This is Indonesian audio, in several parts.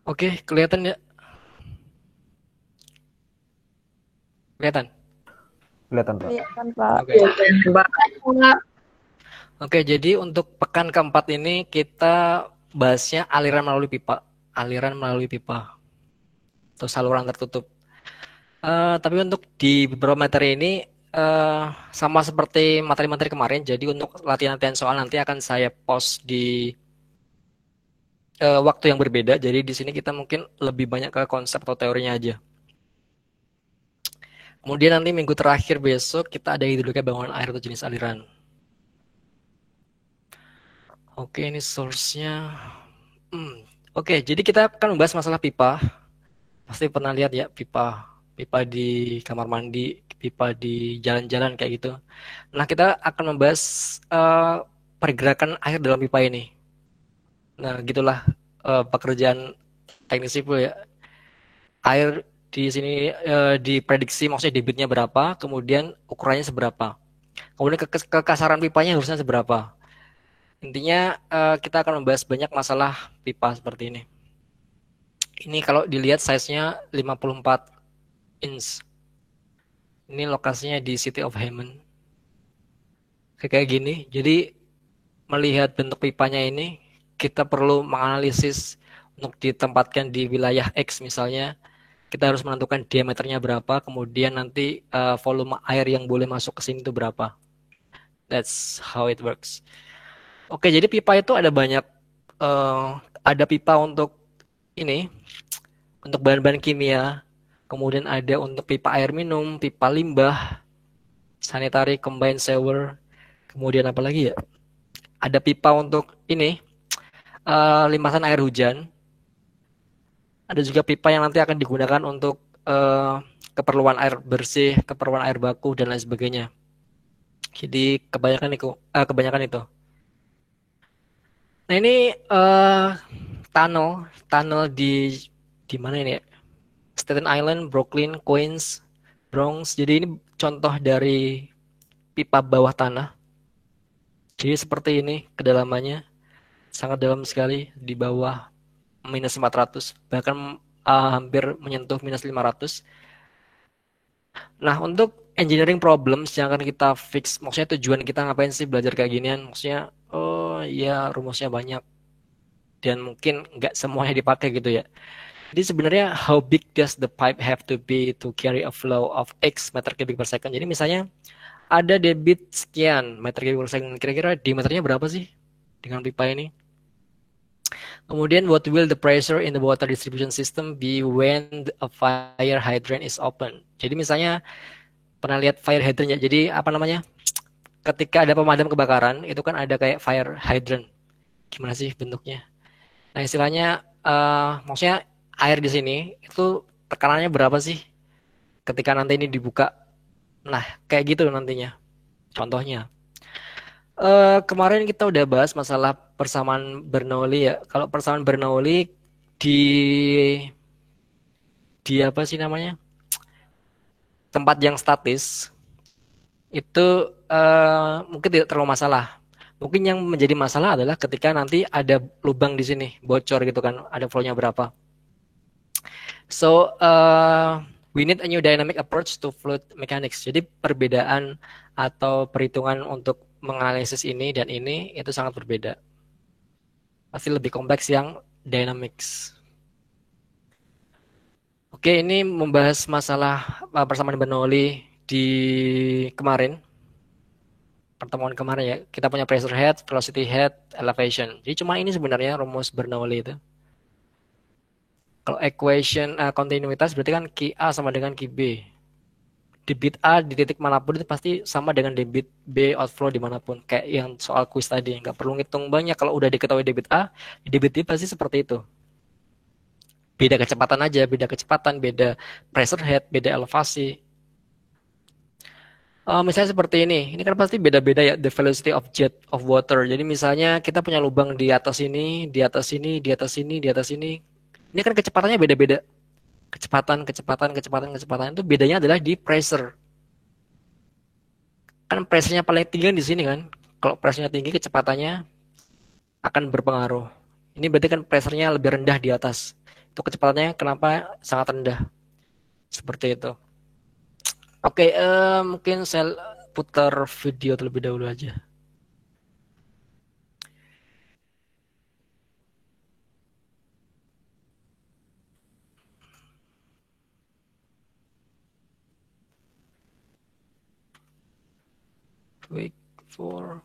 Oke, kelihatan ya? Kelihatan. Kelihatan, Pak. Kelihatan, Pak. Oke. Mbak. Oke, jadi untuk pekan keempat ini kita bahasnya aliran melalui pipa. Aliran melalui pipa atau saluran tertutup. Tapi untuk di beberapa materi ini eh, sama seperti materi-materi kemarin. Jadi untuk latihan-latihan soal nanti akan saya post di waktu yang berbeda. Jadi di sini kita mungkin lebih banyak ke konsep atau teorinya aja. Kemudian nanti minggu terakhir besok kita ada hidrolika bangunan air atau jenis aliran. Oke, ini source-nya. Oke, jadi kita akan membahas masalah pipa. Pasti pernah lihat ya pipa. Pipa di kamar mandi, pipa di jalan-jalan kayak gitu. Nah, kita akan membahas eh, pergerakan air dalam pipa ini. Nah, gitulah pekerjaan teknik sipil ya. Air di sini diprediksi maksudnya debitnya berapa, kemudian ukurannya seberapa. Kemudian kekasaran pipanya harusnya seberapa. Intinya kita akan membahas banyak masalah pipa seperti ini. Ini kalau dilihat size-nya 54 inch. Ini lokasinya di City of Hammond. Kayak gini. Jadi melihat bentuk pipanya ini, kita perlu menganalisis untuk ditempatkan di wilayah X misalnya. Kita harus menentukan diameternya berapa, kemudian nanti volume air yang boleh masuk ke sini itu berapa. That's how it works. Oke, jadi pipa itu ada banyak. eh, ada pipa untuk ini, untuk bahan-bahan kimia. Kemudian ada untuk pipa air minum, pipa limbah, sanitary combined shower. Kemudian apa lagi ya? Ada pipa untuk ini, limpasan air hujan. Ada juga pipa yang nanti akan digunakan untuk keperluan air bersih, keperluan air baku dan lain sebagainya. Jadi kebanyakan itu. Nah ini tunnel, tunnel di mana ini ya? Staten Island, Brooklyn, Queens, Bronx. Jadi ini contoh dari pipa bawah tanah. Jadi seperti ini kedalamannya, sangat dalam sekali di bawah -400, bahkan hampir menyentuh -500. Nah, untuk engineering problems yang akan kita fix, maksudnya tujuan kita ngapain sih belajar kayak ginian? Maksudnya, oh ya rumusnya banyak dan mungkin nggak semuanya dipakai gitu ya. Jadi sebenarnya how big does the pipe have to be to carry a flow of X meter kubik per second? Jadi misalnya ada debit sekian meter kubik per second, kira-kira diameternya berapa sih dengan pipa ini? Kemudian, what will the pressure in the water distribution system be when a fire hydrant is open? Jadi misalnya pernah lihat fire hydrant ya. Jadi apa namanya? Ketika ada pemadam kebakaran, itu kan ada kayak fire hydrant. Gimana sih bentuknya? Nah, istilahnya maksudnya air di sini itu tekanannya berapa sih ketika nanti ini dibuka? Nah, kayak gitu nantinya. Contohnya. Kemarin kita udah bahas masalah persamaan Bernoulli ya. Kalau persamaan Bernoulli di di apa sih namanya? Tempat yang statis itu mungkin tidak terlalu masalah. Mungkin yang menjadi masalah adalah ketika nanti ada lubang di sini, bocor gitu kan, ada flow-nya berapa. So, we need a new dynamic approach to fluid mechanics. Jadi perbedaan atau perhitungan untuk menganalisis ini dan ini itu sangat berbeda. Pasti lebih kompleks yang dynamics. Oke, ini membahas masalah persamaan Bernoulli di kemarin, pertemuan kemarin ya. Kita punya pressure head, velocity head, elevation. Jadi cuma ini sebenarnya rumus Bernoulli itu. Kalau equation kontinuitas berarti kan QA sama dengan QB. Debit A di titik manapun itu pasti sama dengan debit B outflow dimanapun. Kayak yang soal quiz tadi. Nggak perlu ngitung banyak. Kalau udah diketahui debit A, debit B pasti seperti itu. Beda kecepatan aja, beda kecepatan, beda pressure head, beda elevasi. Misalnya seperti ini kan pasti beda-beda ya, the velocity of jet of water. Jadi misalnya kita punya lubang di atas ini, di atas ini, di atas ini, di atas ini. Ini kan kecepatannya beda-beda. Kecepatan itu bedanya adalah di pressure. Kan pressure-nya paling tinggi kan di sini kan. Kalau pressure-nya tinggi, kecepatannya akan berpengaruh. Ini berarti kan pressure-nya lebih rendah di atas. Itu kecepatannya kenapa sangat rendah seperti itu. Oke, mungkin saya putar video terlebih dahulu aja. Wait for.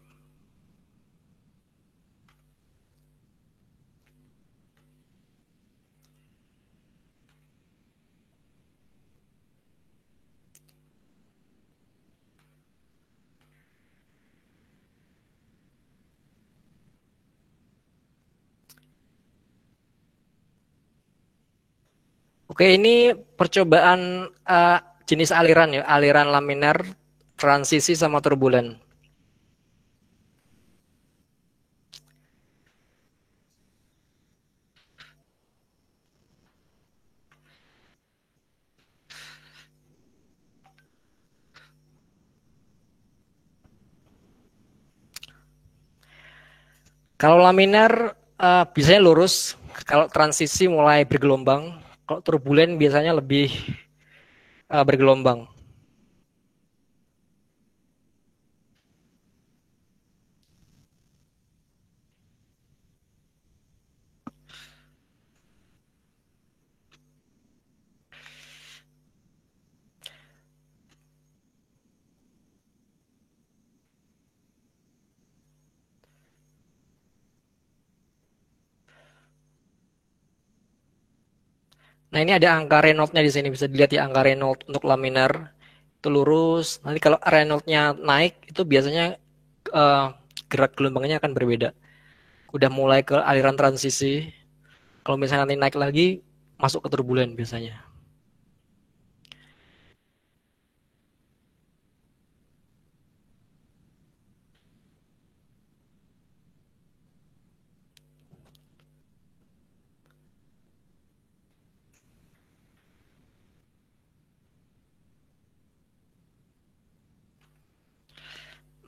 Oke, ini percobaan jenis aliran ya, aliran laminar, transisi sama turbulen. Kalau laminar biasanya lurus, kalau transisi mulai bergelombang, kalau turbulen biasanya lebih bergelombang. Nah, ini ada angka Reynolds-nya di sini, bisa dilihat ya angka Reynolds untuk laminar itu lurus. Nanti kalau Reynolds-nya naik itu biasanya eh, gerak gelombangnya akan berbeda. Udah mulai ke aliran transisi. Kalau misalnya nanti naik lagi masuk ke turbulen biasanya.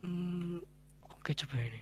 Hmm, oke, coba ini.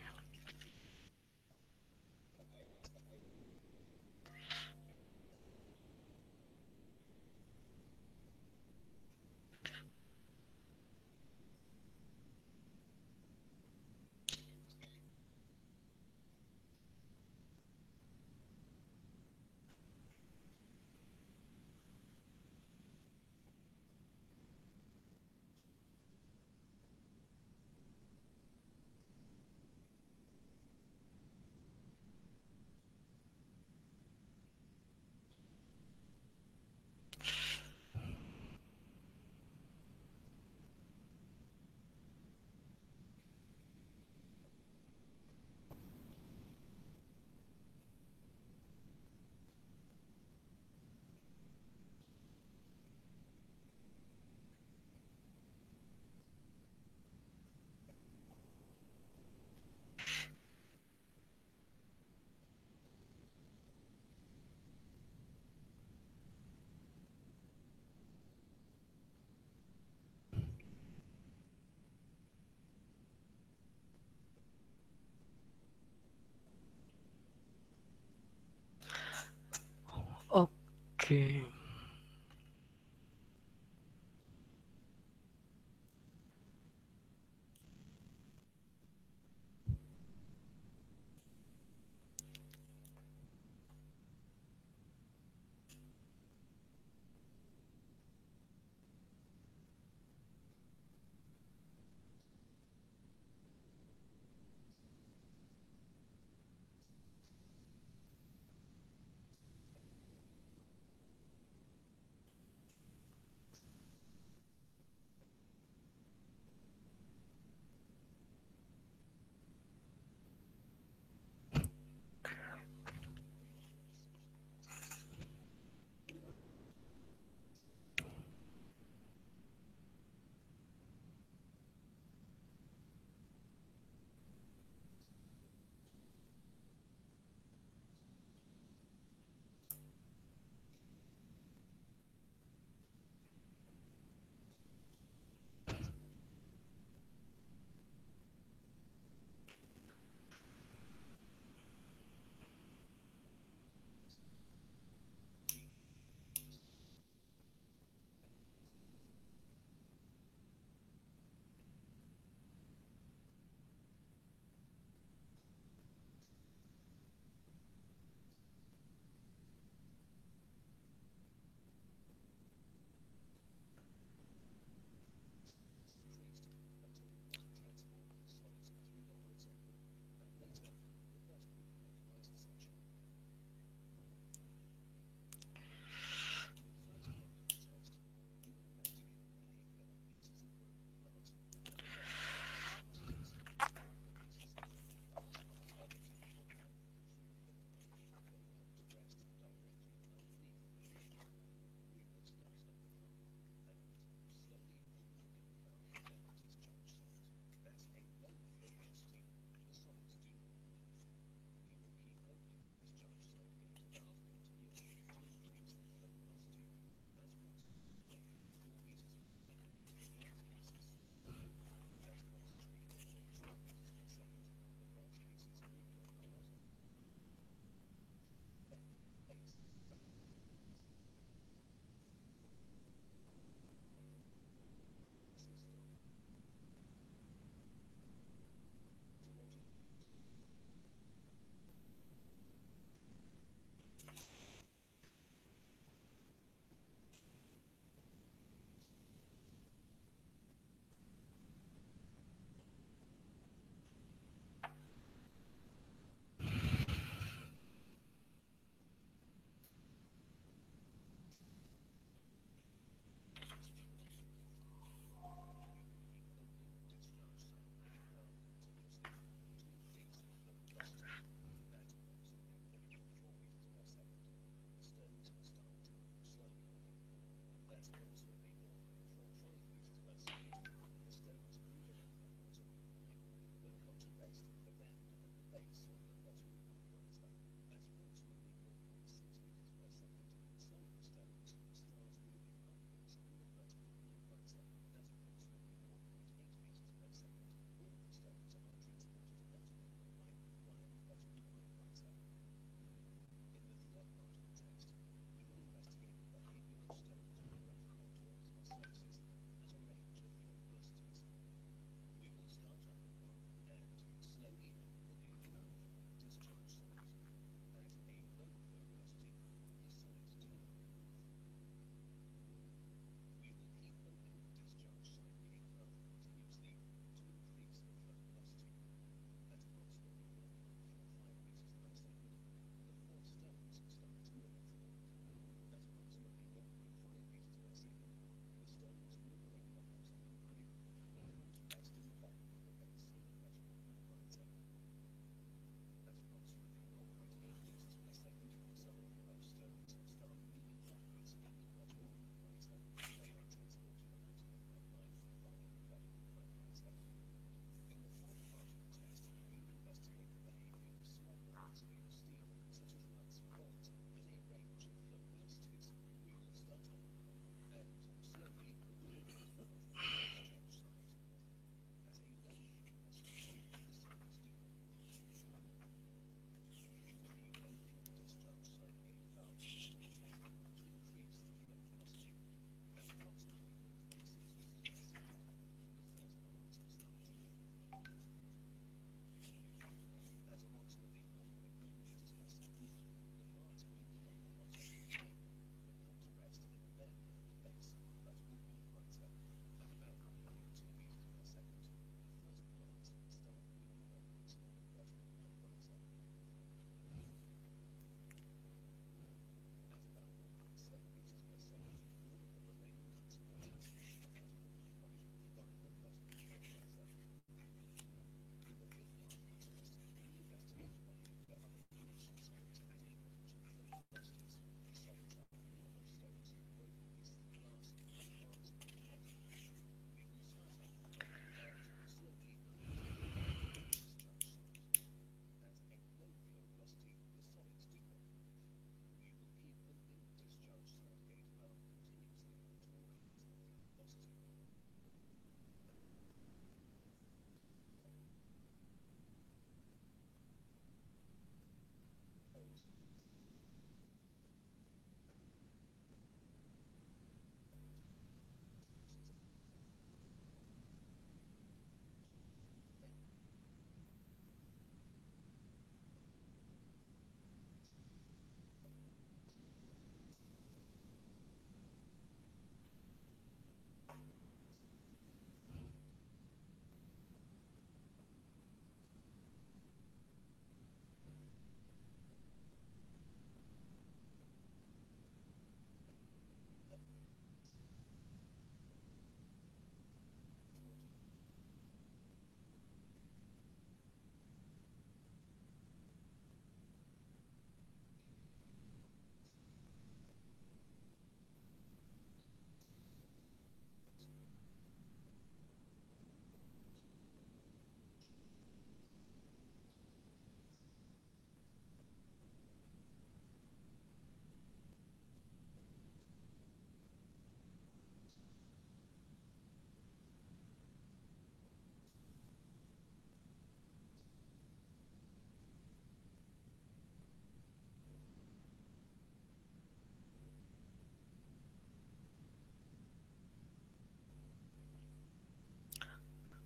Oke.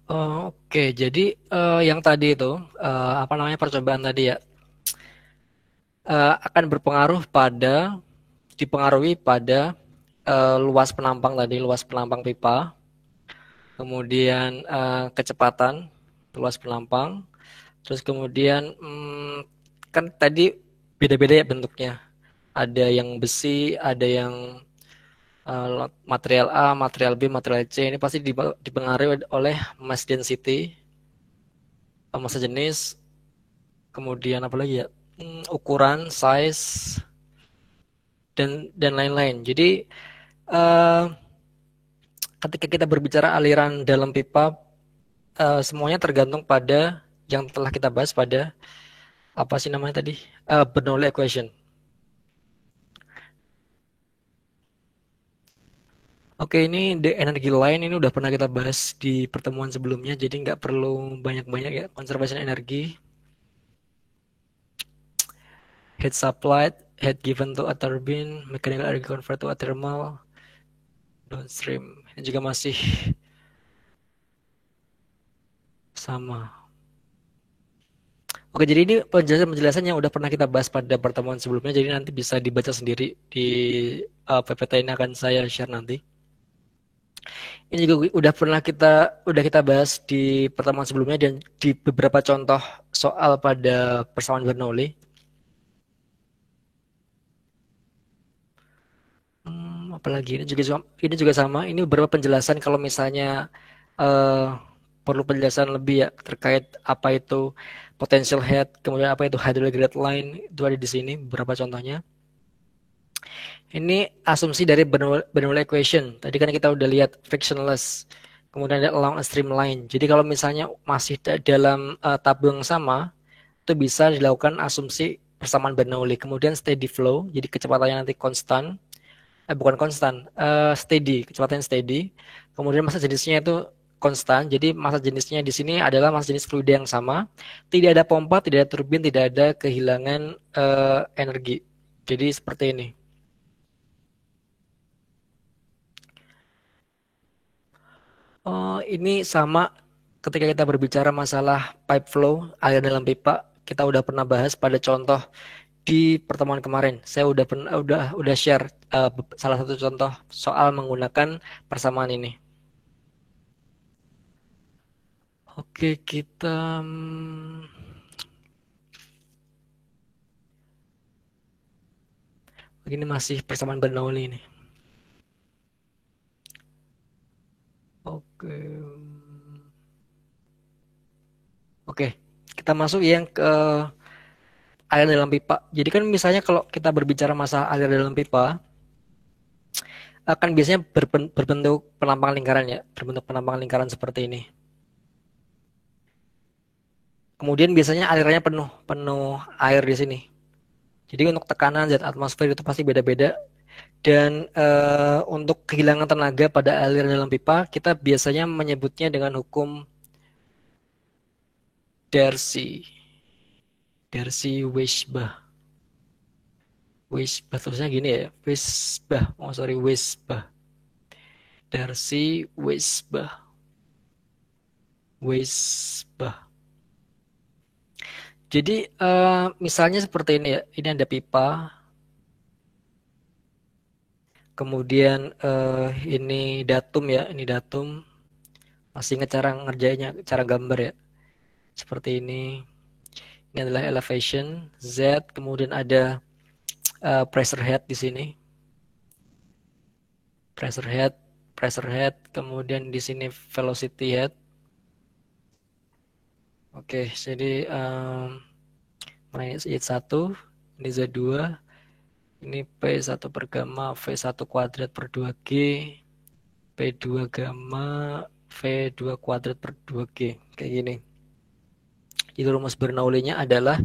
Oke, jadi yang tadi itu apa namanya percobaan tadi ya akan berpengaruh pada dipengaruhi pada luas penampang tadi, luas penampang pipa, kemudian kecepatan luas penampang, terus kemudian kan tadi beda-beda ya bentuknya. Ada yang besi, ada yang material A, material B, material C. Ini pasti dipengaruhi oleh mass density, massa jenis, kemudian apa lagi ya? Ukuran, size, dan lain-lain. Jadi eh, ketika kita berbicara aliran dalam pipa, semuanya tergantung pada yang telah kita bahas pada apa sih namanya tadi? Bernoulli equation. Oke, ini the energy line ini udah pernah kita bahas di pertemuan sebelumnya, jadi nggak perlu banyak-banyak ya. Conservation energy, heat supplied, heat given to a turbine, mechanical energy convert to a thermal, downstream. Ini juga masih sama. Oke, jadi ini penjelasan-penjelasan yang udah pernah kita bahas pada pertemuan sebelumnya, jadi nanti bisa dibaca sendiri di PPT ini akan saya share nanti. Ini juga udah kita bahas di pertemuan sebelumnya dan di beberapa contoh soal pada persamaan Bernoulli. Apalagi ini juga sama. Ini beberapa penjelasan kalau misalnya eh, perlu penjelasan lebih ya terkait apa itu potential head, kemudian apa itu hydrogen line, itu ada di sini beberapa contohnya. Ini asumsi dari Bernoulli equation. Tadi kan kita udah lihat frictionless, kemudian ada along a streamline. Jadi kalau misalnya masih dalam tabung yang sama, itu bisa dilakukan asumsi persamaan Bernoulli. Kemudian steady flow, jadi kecepatannya nanti konstan. Bukan konstan, steady, kecepatan steady. Kemudian massa jenisnya itu konstan. Jadi massa jenisnya di sini adalah massa jenis fluida yang sama. Tidak ada pompa, tidak ada turbin, tidak ada kehilangan energi. Jadi seperti ini. Oh, ini sama ketika kita berbicara masalah pipe flow, aliran dalam pipa, kita udah pernah bahas pada contoh di pertemuan kemarin. Saya udah share salah satu contoh soal menggunakan persamaan ini. Oke, kita ini masih persamaan Bernoulli ini. Oke. Oke, kita masuk yang ke aliran dalam pipa. Jadi kan misalnya kalau kita berbicara masalah aliran dalam pipa, akan biasanya berbentuk penampang lingkaran ya, berbentuk penampang lingkaran seperti ini. Kemudian biasanya alirannya penuh, penuh air di sini. Jadi untuk tekanan zat atmosfer itu pasti beda-beda. Dan untuk kehilangan tenaga pada aliran dalam pipa, kita biasanya menyebutnya dengan hukum Darcy. Darcy-Weisbach. Weisbach terusnya gini ya, Weisbach. Oh sorry, Weisbach. Darcy-Weisbach. Weisbach. Jadi misalnya seperti ini ya, ini ada pipa, kemudian ini datum ya, ini datum. Masih ingat cara ngerjainnya, cara gambar ya. Seperti ini. Ini adalah elevation Z, kemudian ada pressure head di sini. Pressure head, pressure head, kemudian di sini velocity head. Oke, jadi ini Z1, ini Z2, ini P1 per gamma, V1 kuadrat per 2G, P2 gamma, V2 kuadrat per 2G. Kayak gini. Jadi rumus Bernoulli-nya adalah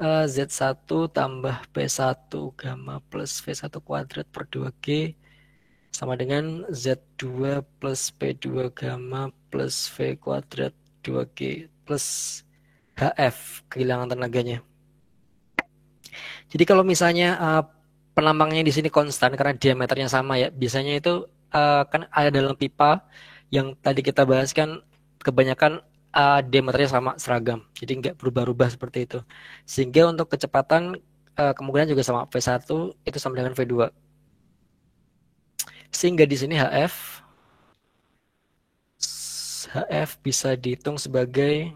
Z1 tambah P1 gamma plus V1 kuadrat per 2G sama dengan Z2 plus P2 gamma plus V kuadrat 2G plus HF, kehilangan tenaganya. Jadi kalau misalnya penambangnya di sini konstan karena diameternya sama ya, biasanya itu kan ada dalam pipa yang tadi kita bahas kan kebanyakan diameternya sama, seragam. Jadi nggak berubah-ubah seperti itu. Sehingga untuk kecepatan kemungkinan juga sama. V1 itu sama dengan V2. Sehingga di sini HF bisa dihitung sebagai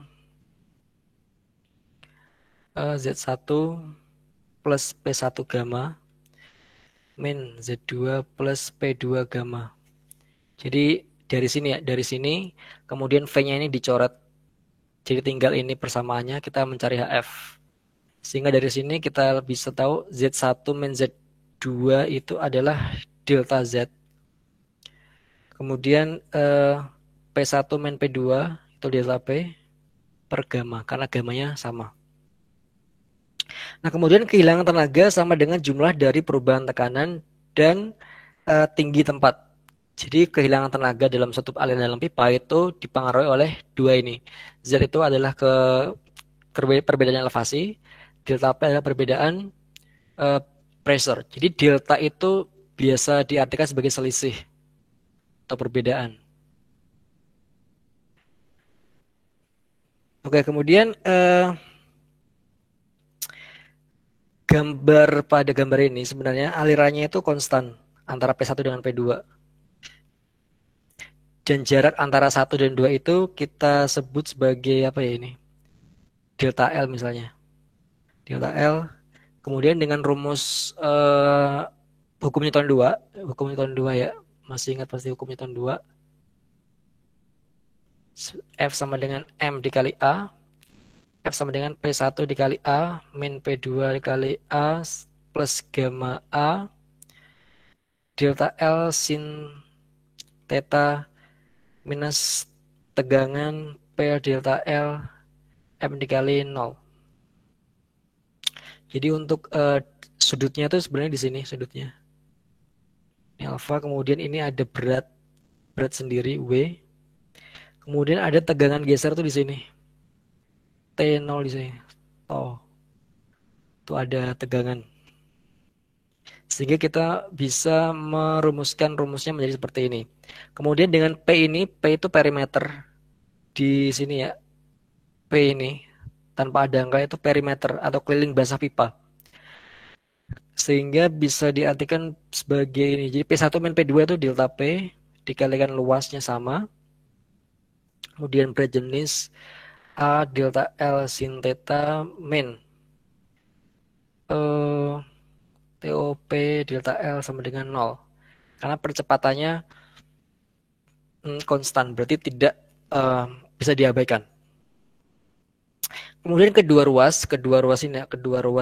Z1 plus P1 gamma min Z2 plus P2 gamma. Jadi dari sini ya, dari sini kemudian V-nya ini dicoret. Jadi tinggal ini persamaannya kita mencari HF. Sehingga dari sini kita bisa tahu Z1 min Z2 itu adalah delta Z. Kemudian P1 min P2 itu delta P per gamma karena gammanya sama. Nah, kemudian kehilangan tenaga sama dengan jumlah dari perubahan tekanan dan tinggi tempat. Jadi kehilangan tenaga dalam satu aliran dalam pipa itu dipengaruhi oleh dua ini. Z itu adalah perbedaan elevasi, delta P adalah perbedaan uh, pressure. Jadi delta itu biasa diartikan sebagai selisih atau perbedaan. Oke, kemudian pada gambar ini sebenarnya alirannya itu konstan antara P1 dengan P2. Dan jarak antara 1 dan 2 itu kita sebut sebagai apa ya ini? Delta L misalnya. Delta L. Kemudian dengan rumus hukum Newton 2, hukum Newton 2 ya. Masih ingat pasti hukum Newton 2. F sama dengan M dikali A. F sama dengan P1 dikali A min P2 dikali A plus gamma A delta L sin theta minus tegangan P delta L M dikali 0. Jadi untuk sudutnya itu sebenarnya di sini sudutnya. Ini alfa, kemudian ini ada berat sendiri W. Kemudian ada tegangan geser tuh di sini. T0 di sini. Oh, itu ada tegangan. Sehingga kita bisa merumuskan rumusnya menjadi seperti ini. Kemudian dengan P ini, P itu perimeter di sini ya. P ini tanpa ada angka itu perimeter atau keliling basah pipa. Sehingga bisa diartikan sebagai ini. Jadi P1 min P2 itu delta P dikalikan luasnya sama. Kemudian berat jenis A delta L sin theta min TOP delta L sama dengan 0. Karena percepatannya konstan, berarti tidak bisa diabaikan. Kemudian kedua ruas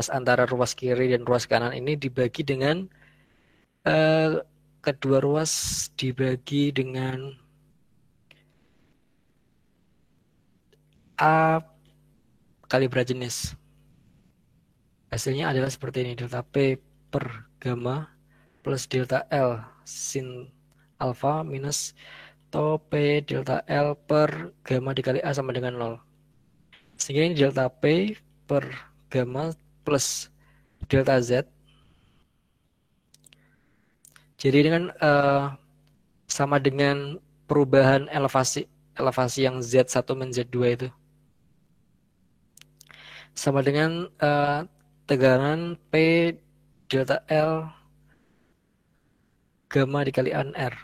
antara ruas kiri dan ruas kanan ini dibagi dengan kedua ruas dibagi dengan A kali berat jenis. Hasilnya adalah seperti ini, delta P per gamma plus delta L sin alpha minus tau P delta L per gamma dikali A sama dengan 0. Sehingga ini delta P per gamma plus delta Z. Jadi dengan sama dengan perubahan elevasi yang Z1 min Z2 itu. Sama dengan tegangan P delta L gamma dikali R.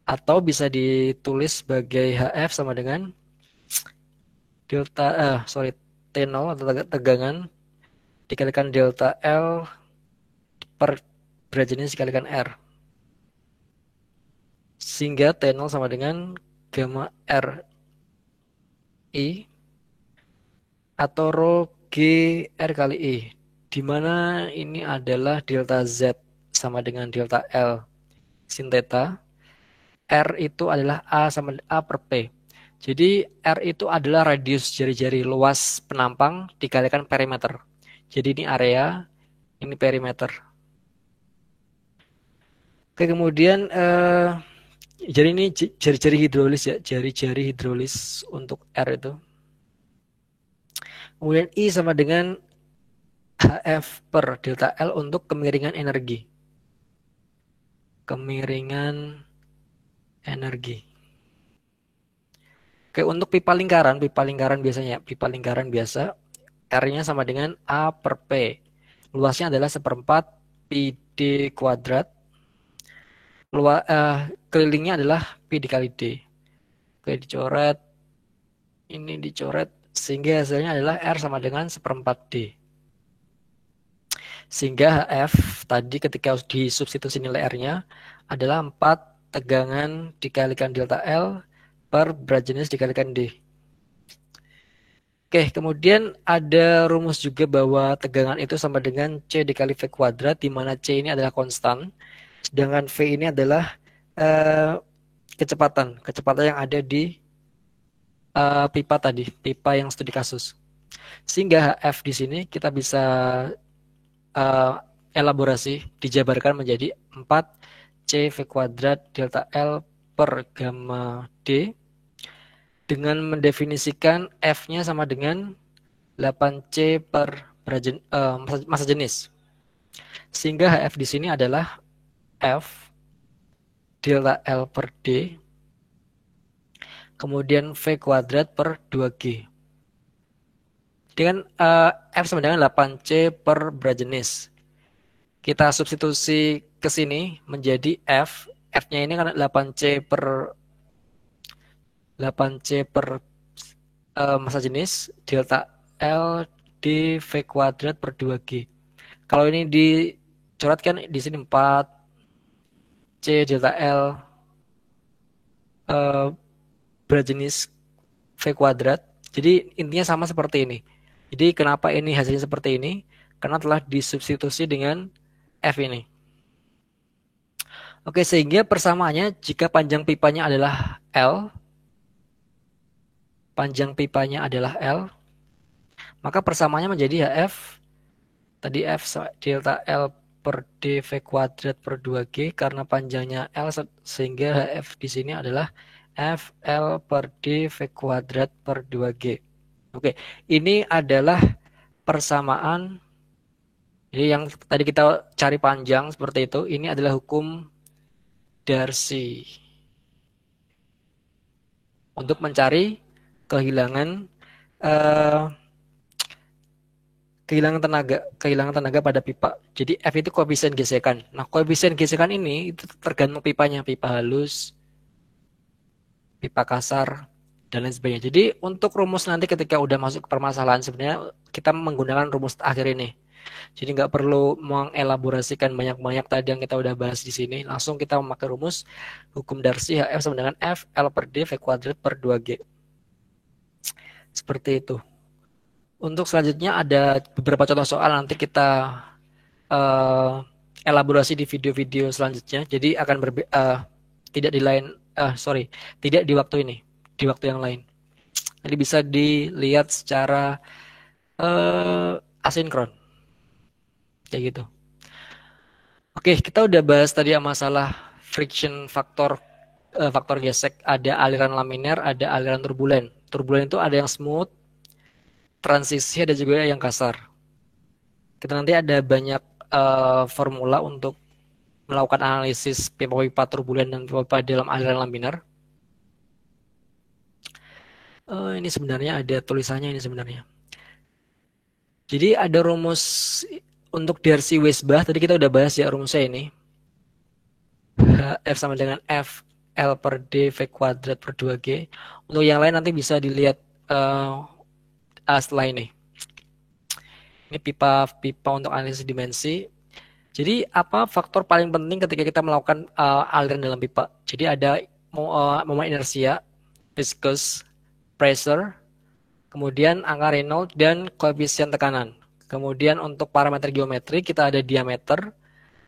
Atau bisa ditulis sebagai HF sama dengan T0 atau tegangan dikalikan delta L per berat jenis dikalikan R. Sehingga T0 sama dengan gamma R I atau rho G R kali I, di mana ini adalah delta Z sama dengan delta L sin theta. R itu adalah A per P. Jadi R itu adalah radius jari-jari luas penampang dikalikan perimeter. Jadi ini area, ini perimeter. Oke, kemudian jadi ini jari-jari hidrolis ya, jari-jari hidrolis untuk R itu. Kemudian I sama dengan HF per delta L untuk kemiringan energi. Kemiringan energi. Oke, untuk pipa lingkaran biasanya, pipa lingkaran biasa, R-nya sama dengan A per P. Luasnya adalah seperempat pi D kuadrat. Kelilingnya adalah pi dikali D. Oke, dicoret, ini dicoret, sehingga hasilnya adalah R sama dengan seperempat D. Sehingga HF tadi ketika disubstitusi nilai R-nya adalah 4 tegangan dikalikan delta L per berat jenis dikalikan D. Oke, kemudian ada rumus juga bahwa tegangan itu sama dengan C dikali V kuadrat, di mana C ini adalah konstan, sedangkan V ini adalah kecepatan yang ada di pipa tadi, pipa yang studi kasus. Sehingga HF di sini kita bisa elaborasi, dijabarkan menjadi 4 C V kuadrat delta L per gamma D, dengan mendefinisikan F-nya sama dengan 8C per massa jenis. Sehingga HF di sini adalah F delta L per D, kemudian V kuadrat per 2G. Dengan F sama dengan 8C per berat jenis. Kita substitusi ke sini menjadi F. F-nya ini kan 8C per massa jenis delta L d V kuadrat per 2G. Kalau ini dicoretkan di sini 4 C delta L berat jenis V kuadrat. Jadi intinya sama seperti ini. Jadi kenapa ini hasilnya seperti ini? Karena telah disubstitusi dengan F ini. Oke, sehingga persamaannya jika panjang pipanya adalah L, maka persamaannya menjadi HF, tadi F delta L per D V kuadrat per 2G, karena panjangnya L sehingga HF di sini adalah F L per D V kuadrat per 2G. Oke, ini adalah persamaan. Jadi yang tadi kita cari panjang seperti itu, ini adalah hukum Darcy untuk mencari kehilangan tenaga pada pipa. Jadi F itu koefisien gesekan. Nah, koefisien gesekan ini itu tergantung pipanya, pipa halus, pipa kasar, dan lain sebagainya. Jadi untuk rumus nanti ketika udah masuk ke permasalahan, sebenarnya kita menggunakan rumus akhir ini. Jadi nggak perlu mengelaborasikan banyak-banyak tadi yang kita udah bahas di sini. Langsung kita memakai rumus hukum Darcy, HF sama dengan F L per D V kuadrat per 2G. Seperti itu. Untuk selanjutnya ada beberapa contoh soal, nanti kita elaborasi di video-video selanjutnya. Jadi akan tidak di waktu ini, di waktu yang lain. Jadi bisa dilihat secara asinkron. Kayak gitu. Oke, kita udah bahas tadi masalah friction faktor gesek, ada aliran laminar, ada aliran turbulen. Turbulen itu ada yang smooth, transisi, ada juga yang kasar. Kita nanti ada banyak formula untuk melakukan analisis pipa-pipa turbulen dan pipa dalam aliran laminar. Ini sebenarnya ada tulisannya ini sebenarnya. Jadi ada rumus untuk Darcy-Weisbach, tadi kita udah bahas ya rumusnya ini. F sama dengan F L per D V kuadrat per 2G. Untuk yang lain nanti bisa dilihat setelah ini. Ini pipa untuk analisis dimensi. Jadi apa faktor paling penting ketika kita melakukan aliran dalam pipa? Jadi ada momen inersia, viscous, pressure, kemudian angka Reynolds dan koefisien tekanan. Kemudian untuk parameter geometri kita ada diameter,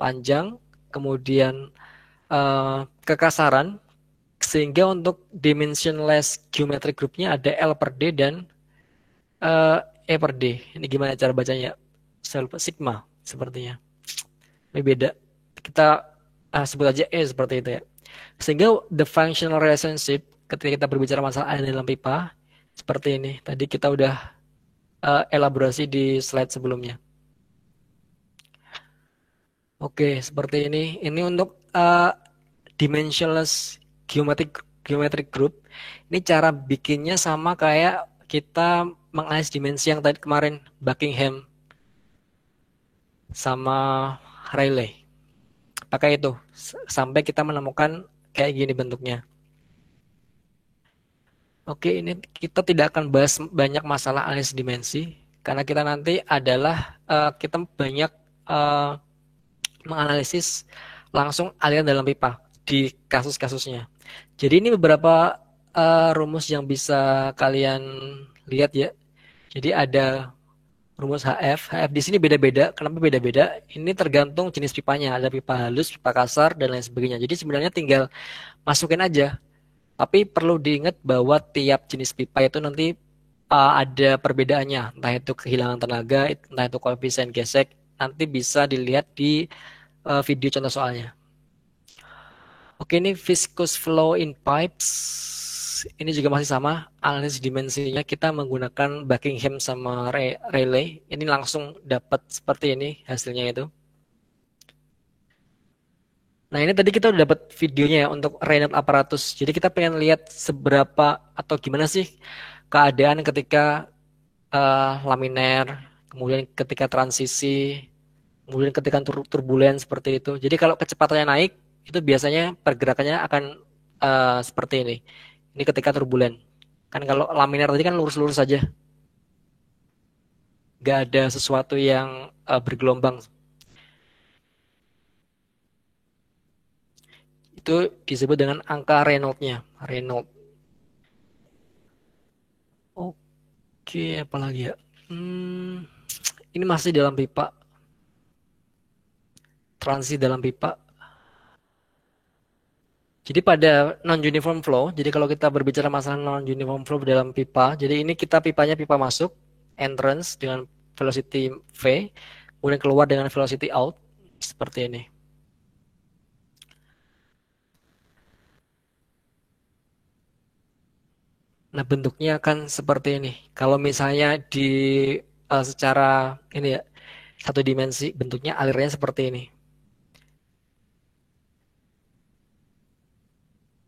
panjang, kemudian kekasaran, sehingga untuk dimensionless geometric groupnya ada L per D dan E per D. Ini gimana cara bacanya? Sigma sepertinya. Ini beda. Kita sebut aja E seperti itu ya. Sehingga the functional relationship ketika kita berbicara masalah aliran dalam pipa seperti ini. Tadi kita udah elaborasi di slide sebelumnya. Oke, seperti ini. Ini untuk dimensionless geometric group. Ini cara bikinnya sama kayak kita menganalisis dimensi yang tadi kemarin Buckingham sama Rayleigh. Pakai itu sampai kita menemukan kayak gini bentuknya. Oke, ini kita tidak akan bahas banyak masalah analisis dimensi karena kita nanti adalah kita banyak menganalisis langsung aliran dalam pipa di kasus-kasusnya. Jadi ini beberapa rumus yang bisa kalian lihat ya. Jadi ada rumus HF. HF di sini beda-beda. Kenapa beda-beda? Ini tergantung jenis pipanya. Ada pipa halus, pipa kasar, dan lain sebagainya. Jadi sebenarnya tinggal masukin aja. Tapi perlu diingat bahwa tiap jenis pipa itu nanti ada perbedaannya. Entah itu kehilangan tenaga, entah itu koefisien gesek. Nanti bisa dilihat di video contoh soalnya. Oke, ini viscous flow in pipes. Ini juga masih sama, analisis dimensinya kita menggunakan Buckingham sama Rayleigh. Ini langsung dapat seperti ini hasilnya itu. Nah, ini tadi kita udah dapat videonya ya untuk Raynaud apparatus. Jadi kita pengen lihat seberapa atau gimana sih keadaan ketika laminer, kemudian ketika transisi, kemudian ketika turbulen seperti itu. Jadi kalau kecepatannya naik, itu biasanya pergerakannya akan seperti ini. Ini ketika turbulen. Kan kalau laminar tadi kan lurus-lurus saja. Nggak ada sesuatu yang bergelombang. Itu disebut dengan angka Reynolds-nya. Reynolds. Oke, apa lagi ya? Ini masih dalam pipa. Transisi dalam pipa. Jadi pada non-uniform flow, jadi kalau kita berbicara masalah non-uniform flow dalam pipa, jadi ini kita pipanya pipa masuk, entrance dengan velocity V, kemudian keluar dengan velocity out, seperti ini. Nah, bentuknya akan seperti ini. Kalau misalnya di secara ini ya, satu dimensi, bentuknya alirnya seperti ini.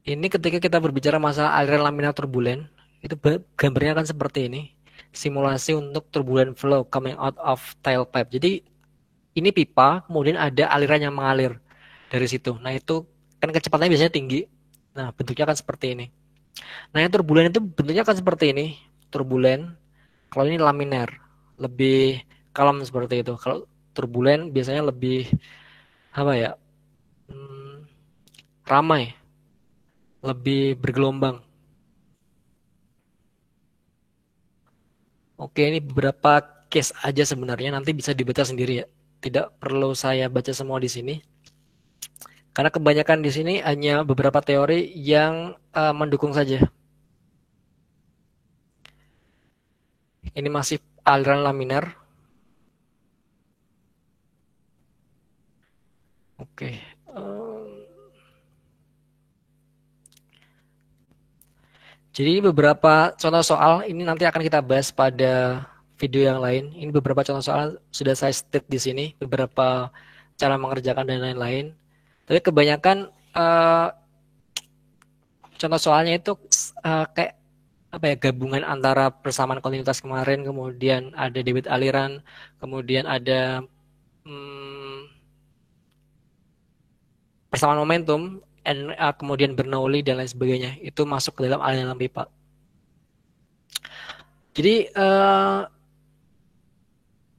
Ini ketika kita berbicara masalah aliran laminar turbulen, itu gambarnya akan seperti ini. Simulasi untuk turbulent flow coming out of tailpipe. Jadi ini pipa, kemudian ada aliran yang mengalir dari situ. Nah, itu kan kecepatannya biasanya tinggi. Nah, bentuknya akan seperti ini. Nah, yang turbulen itu bentuknya akan seperti ini. Turbulen. Kalau ini laminar, lebih kalem seperti itu. Kalau turbulen biasanya lebih apa ya? Ramai, lebih bergelombang. Oke, ini beberapa case aja sebenarnya, nanti bisa dibaca sendiri ya. Tidak perlu saya baca semua di sini. Karena kebanyakan di sini hanya beberapa teori yang mendukung saja. Ini masih aliran laminar. Oke. Jadi beberapa contoh soal ini nanti akan kita bahas pada video yang lain. Ini beberapa contoh soal sudah saya state di sini, beberapa cara mengerjakan dan lain-lain. Tapi kebanyakan contoh soalnya itu kayak apa ya, gabungan antara persamaan kontinuitas kemarin, kemudian ada debit aliran, kemudian ada persamaan momentum, kemudian Bernoulli dan lain sebagainya. Itu masuk ke dalam aliran dalam pipa. Jadi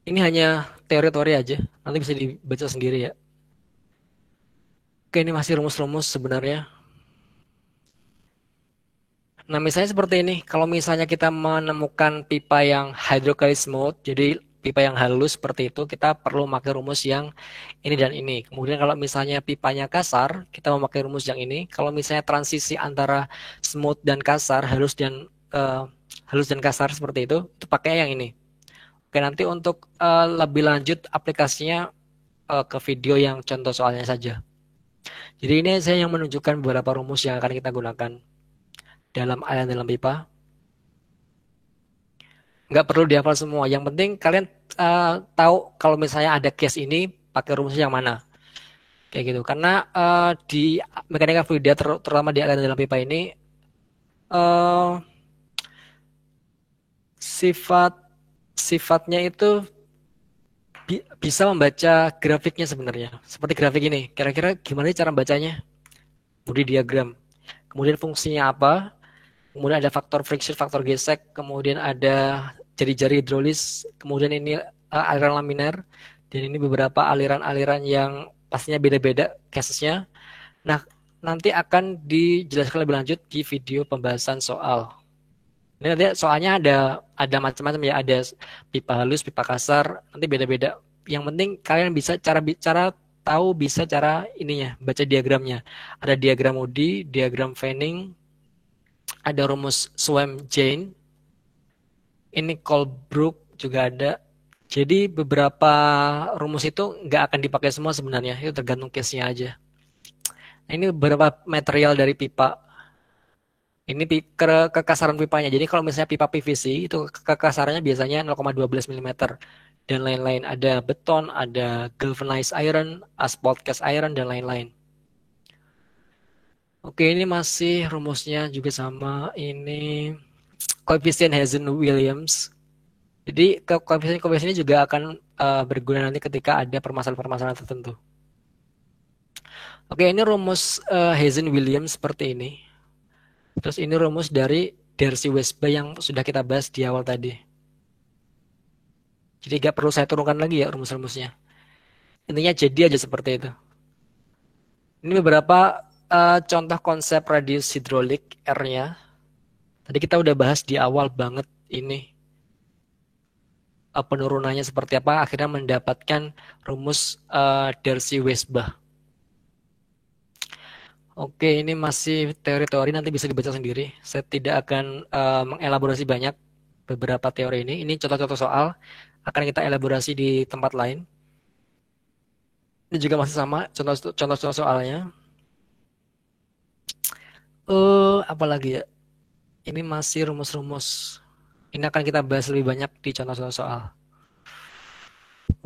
ini hanya teori-teori aja, nanti bisa dibaca sendiri ya. Oke, ini masih rumus-rumus sebenarnya. Nah, misalnya seperti ini, kalau misalnya kita menemukan pipa yang hydrochloric smooth, jadi pipa yang halus seperti itu, kita perlu memakai rumus yang ini dan ini. Kemudian kalau misalnya pipanya kasar, kita memakai rumus yang ini. Kalau misalnya transisi antara smooth dan kasar, halus dan kasar seperti itu pakai yang ini. Oke, nanti untuk lebih lanjut aplikasinya ke video yang contoh soalnya saja. Jadi ini saya yang menunjukkan beberapa rumus yang akan kita gunakan dalam aliran dalam pipa. Nggak perlu dihafal semua. Yang penting kalian tahu kalau misalnya ada case ini pakai rumus yang mana. Kayak gitu. Karena di mekanika fluida terutama di aliran dalam pipa ini eh, sifat sifatnya itu bisa membaca grafiknya sebenarnya. Seperti grafik ini. Kira-kira gimana sih cara bacanya? Body diagram. Kemudian fungsinya apa? Kemudian ada faktor friction, faktor gesek, kemudian ada jari-jari hidrolis, kemudian ini aliran laminar, dan ini beberapa aliran-aliran yang pastinya beda-beda casesnya. Nah, nanti akan dijelaskan lebih lanjut di video pembahasan soal. Ini nanti soalnya ada macam-macam ya, ada pipa halus, pipa kasar, nanti beda-beda. Yang penting kalian bisa cara bicara tahu bisa cara ininya, baca diagramnya. Ada diagram Moody, diagram Fanning, ada rumus Swaim-Jane, ini Colebrook juga ada. Jadi beberapa rumus itu nggak akan dipakai semua sebenarnya, itu tergantung case-nya aja. Nah, ini beberapa material dari pipa. Ini kekasaran pipanya. Jadi kalau misalnya pipa PVC itu kekasarannya biasanya 0,12 mm dan lain-lain. Ada beton, ada galvanized iron, asphalt cast iron dan lain-lain. Oke, ini masih rumusnya juga sama. Ini koefisien Hazen-Williams. Jadi koefisien ini juga akan berguna nanti ketika ada permasalahan-permasalahan tertentu. Oke, ini rumus Hazen-Williams seperti ini. Terus ini rumus dari Darcy-Weisbach yang sudah kita bahas di awal tadi. Jadi gak perlu saya turunkan lagi ya rumus-rumusnya. Intinya jadi aja seperti itu. Ini beberapa contoh konsep radius hidrolik R-nya. Tadi kita udah bahas di awal banget ini. Penurunannya seperti apa, akhirnya mendapatkan rumus Darcy-Weisbach. Oke, ini masih teori-teori, nanti bisa dibaca sendiri. Saya tidak akan mengelaborasi banyak beberapa teori ini. Ini contoh-contoh soal, akan kita elaborasi di tempat lain. Ini juga masih sama, contoh-contoh soalnya. Apa lagi ya? Ini masih rumus-rumus. Ini akan kita bahas lebih banyak di contoh-contoh soal.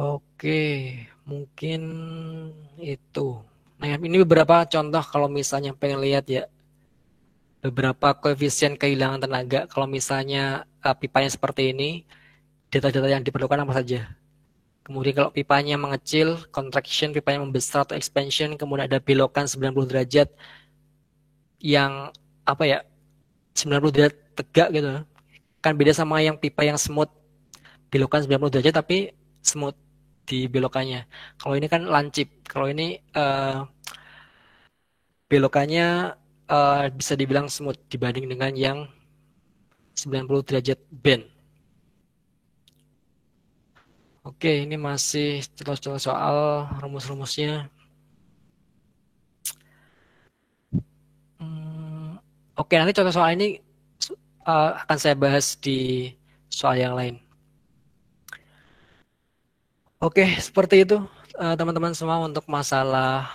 Oke, mungkin itu. Nah, ini beberapa contoh kalau misalnya pengen lihat ya, beberapa koefisien kehilangan tenaga. Kalau misalnya pipanya seperti ini, data-data yang diperlukan apa saja. Kemudian kalau pipanya mengecil, contraction, pipanya membesar atau expansion, kemudian ada belokan 90 derajat yang apa ya, 90 derajat tegak gitu. Kan beda sama yang pipa yang smooth, belokan 90 derajat tapi smooth di belokannya. Kalau ini kan lancip, kalau ini belokannya bisa dibilang smooth dibanding dengan yang 90 derajat bend. Oke, ini masih contoh soal rumus-rumusnya. Oke, nanti contoh soal ini akan saya bahas di soal yang lain. Oke, seperti itu teman-teman semua untuk masalah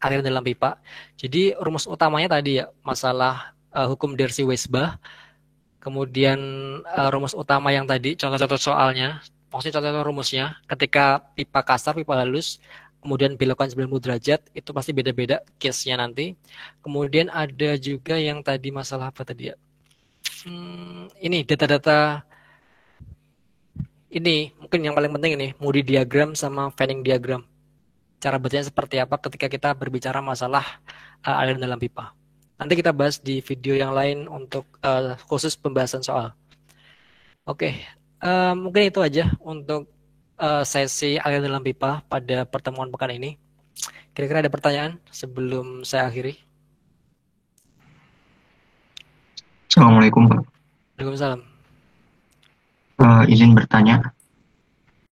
aliran dalam pipa. Jadi rumus utamanya tadi ya, masalah hukum Darcy-Weisbach. Kemudian rumus utama yang tadi, contoh-contoh soalnya, maksudnya contoh-contoh rumusnya, ketika pipa kasar, pipa halus, kemudian belokan 90 derajat, itu pasti beda-beda case-nya nanti. Kemudian ada juga yang tadi masalah apa tadi ya? Ini data-data ini mungkin yang paling penting ini, Moody diagram sama Fanning diagram. Cara bacanya seperti apa ketika kita berbicara masalah aliran dalam pipa. Nanti kita bahas di video yang lain untuk khusus pembahasan soal. Oke, mungkin itu aja untuk sesi aliran dalam pipa pada pertemuan pekan ini. Kira-kira ada pertanyaan sebelum saya akhiri? Assalamualaikum Pak. Waalaikumsalam. Izin bertanya,